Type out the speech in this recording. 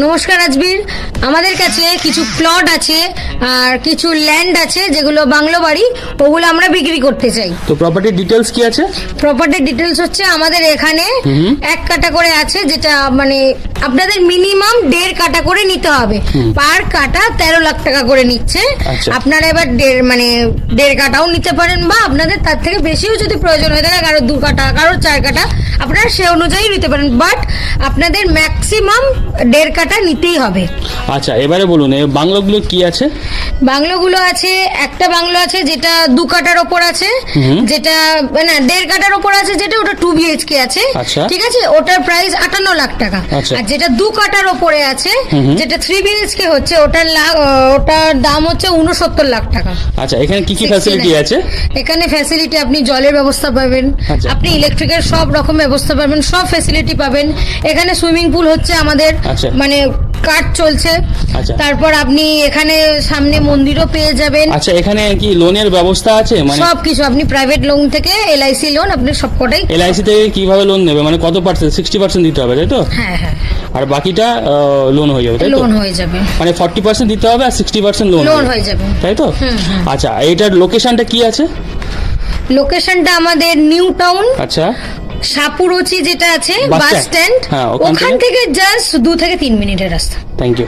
নমস্কার রাজবীর, আমাদের কাছে কিছু প্লট আছে আর কিছু ল্যান্ড আছে যেগুলো বাংলো বাড়ি, ওগুলো আমরা বিক্রি করতে চাই। তো প্রপার্টি ডিটেলস কি আছে? প্রপার্টি ডিটেলস হচ্ছে আমাদের এখানে 1 কাঠা করে আছে, যেটা মানে আপনাদের মিনিমাম 1.5 কাঠা করে নিতে হবে। পার কাঠা 13 লাখ টাকা করে নিচ্ছে। আচ্ছা। আপনারা এবার 1.5 কাঠাও নিতে পারেন, বা আপনাদের তার থেকে বেশিও যদি প্রয়োজন হয়ে থাকে, কারো 2 কাঠা কারো 4 কাঠা, আপনারা সে অনুযায়ী নিতে পারেন, বাট আপনাদের ম্যাক্সিমাম 1.5 কাঠা নিতেই হবে। আচ্ছা, এবারে বলুন এই বাংলোগুলো কি আছে? বাংলোগুলো আছে, একটা বাংলো আছে যেটা 2 কাঠার ওপর আছে, যেটা না 1.5 কাঠার ওপর আছে, যেটা ওটা 2 BHK আছে। আচ্ছা। ঠিক আছে, ওটার প্রাইস 58 লাখ টাকা। আচ্ছা। আর যেটা 2 কাঠার ওপরে আছে, যেটা 3 BHK হচ্ছে, ওটার দাম হচ্ছে 69 লাখ টাকা। আচ্ছা, এখানে কি কি ফ্যাসিলিটি আছে? এখানে ফ্যাসিলিটি আপনি জলের ব্যবস্থা পাবেন, আচ্ছা। আপনি ইলেকট্রিকের সব রকম ব্যবস্থা পাবেন, সব ফ্যাসিলিটি পাবেন। এখানে সুইমিং পুল হচ্ছে আমাদের, আচ্ছা। মানে কাজ চলছে। আচ্ছা। তারপর আপনি এখানে সামনে মন্দিরও পেয়ে যাবেন। আচ্ছা, এখানে কি লোনের ব্যবস্থা আছে? মানে সবকিছু আপনি প্রাইভেট লোন থেকে LIC লোন, আপনি সবকটাই। LIC থেকে কিভাবে লোন নেবে? মানে কত পার্সেন্ট? 60% দিতে হবে, তাই তো? হ্যাঁ হ্যাঁ, আর বাকিটা লোন হয়ে যাবে, তাই তো? লোন হয়ে যাবে, মানে 40% দিতে হবে আর 60% লোন লোন হয়ে যাবে। তাই তো? আচ্ছা, এটার লোকেশনটা কি আছে? লোকেশনটা আমাদের নিউ টাউন, আচ্ছা, সাপুরচি যেটা আছে বাস বাস স্ট্যান্ড। স্ট্যান্ড, হ্যাঁ, ওখান ওখান থেকে জাস্ট 2 থেকে 3 মিনিটের রাস্তা। Thank you.